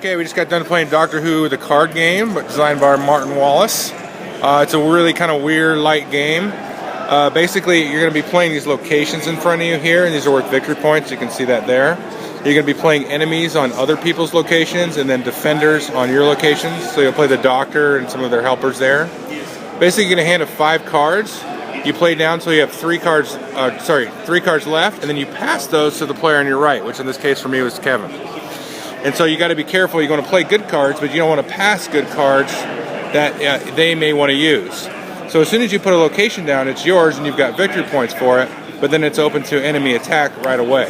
Okay, we just got done playing Doctor Who, the card game, but designed by Martin Wallace. It's a really kind of weird, light game. Basically, you're going to be playing these locations in front of you here, and these are worth victory points. You can see that there. You're going to be playing enemies on other people's locations, and then defenders on your locations. So you'll play the Doctor and some of their helpers there. Basically, you're going to hand of 5 cards. You play down until you have 3 cards left, and then you pass those to the player on your right, which in this case for me was Kevin. And so you got to be careful. You're going to play good cards, but you don't want to pass good cards that they may want to use. So as soon as you put a location down, it's yours, and you've got victory points for it, but then it's open to enemy attack right away.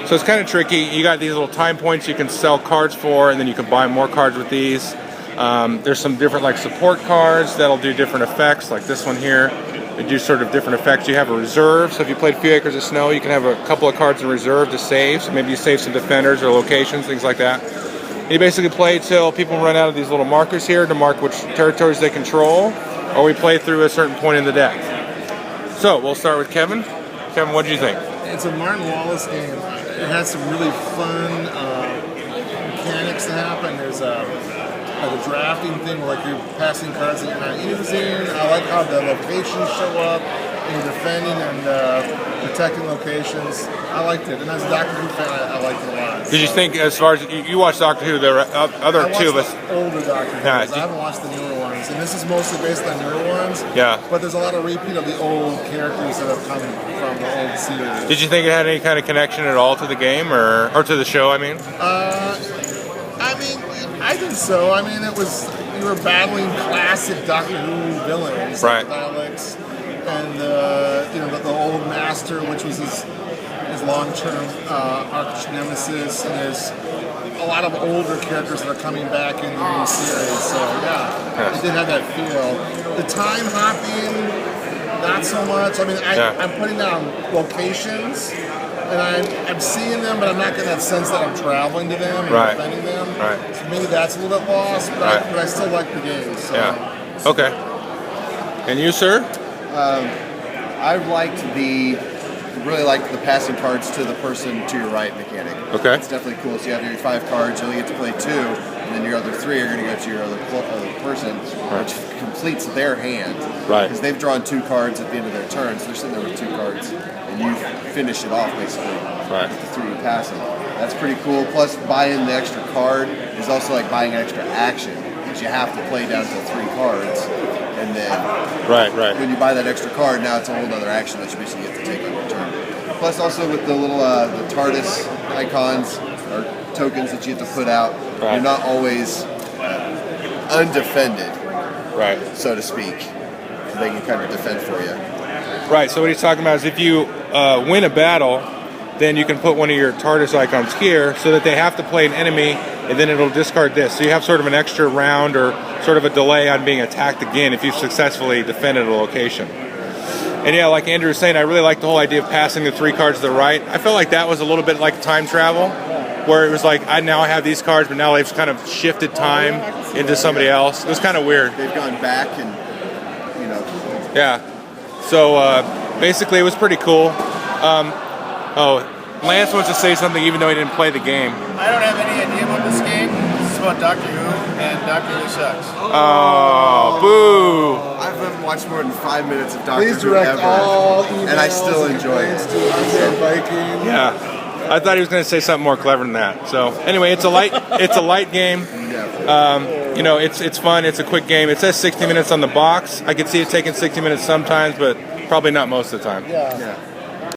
So it's kind of tricky. You got these little time points you can sell cards for, and then you can buy more cards with these. There's some different like support cards that'll do different effects, like this one here. They do sort of different effects. You have a reserve, so if you played Few Acres of Snow, you can have a couple of cards in reserve to save. So maybe you save some defenders or locations, things like that. You basically play till people run out of these little markers here to mark which territories they control, or we play through a certain point in the deck. So we'll start with Kevin. Kevin, what do you think? It's a Martin Wallace game. It has some really fun mechanics that happen. There's the drafting thing where like you're passing cards that you're not using. I like how the locations show up and you're defending and protecting locations. I liked it. And as a Doctor Who fan, I liked it a lot. Did you think, as far as you watched Doctor Who, the other two of us? Older Doctor Who. I haven't watched the newer ones, and this is mostly based on newer ones. Yeah. But there's a lot of repeat of the old characters that have come from the old series. Did you think it had any kind of connection at all to the game or to the show? I mean. I think so. I mean, you were battling classic Doctor Who villains, right? Like Alex and the old Master, which was his long-term arch nemesis, and there's a lot of older characters that are coming back in the new series. So yeah, it did have that feel. The time hopping, not so much. I mean, I'm putting down locations. And I'm seeing them, but I'm not getting that sense that I'm traveling to them and defending them. Right. So maybe that's a little bit lost, but I still like the game. So. Yeah. Okay. And you, sir? I really liked the passing cards to the person to your right mechanic. Okay. It's definitely cool. So you have your 5 cards, you only get to play 2, and then your other 3 are going to go to your other person, which completes their hand. Right. Because they've drawn 2 cards at the end of their turn, so they're sitting there with 2 cards, and you finish it off basically. Right. Through your passing. That's pretty cool. Plus, buying the extra card is also like buying an extra action, because you have to play down to 3 cards. And then when you buy that extra card, now it's a whole other action that you basically get to take on your turn. Plus also with the little the TARDIS icons or tokens that you have to put out, you're not always undefended, so to speak. So they can kind of defend for you. Right, so what he's talking about is if you win a battle, then you can put one of your TARDIS icons here so that they have to play an enemy, and then it'll discard this. So you have sort of an extra round or sort of a delay on being attacked again if you've successfully defended a location. And yeah, like Andrew was saying, I really like the whole idea of passing the 3 cards to the right. I felt like that was a little bit like time travel, where it was like, I now have these cards, but now they've kind of shifted time into somebody else. It was kind of weird. They've gone back and, Yeah. So basically it was pretty cool. Lance wants to say something even though he didn't play the game. I don't have any idea about this game. This is about Doctor Who, and Doctor Who sucks. Oh, boo! I haven't watched more than 5 minutes of Doctor Who ever, and I still enjoy it. Yeah, I thought he was going to say something more clever than that. So anyway, it's a light game. It's fun. It's a quick game. It says 60 minutes on the box. I could see it taking 60 minutes sometimes, but probably not most of the time. Yeah.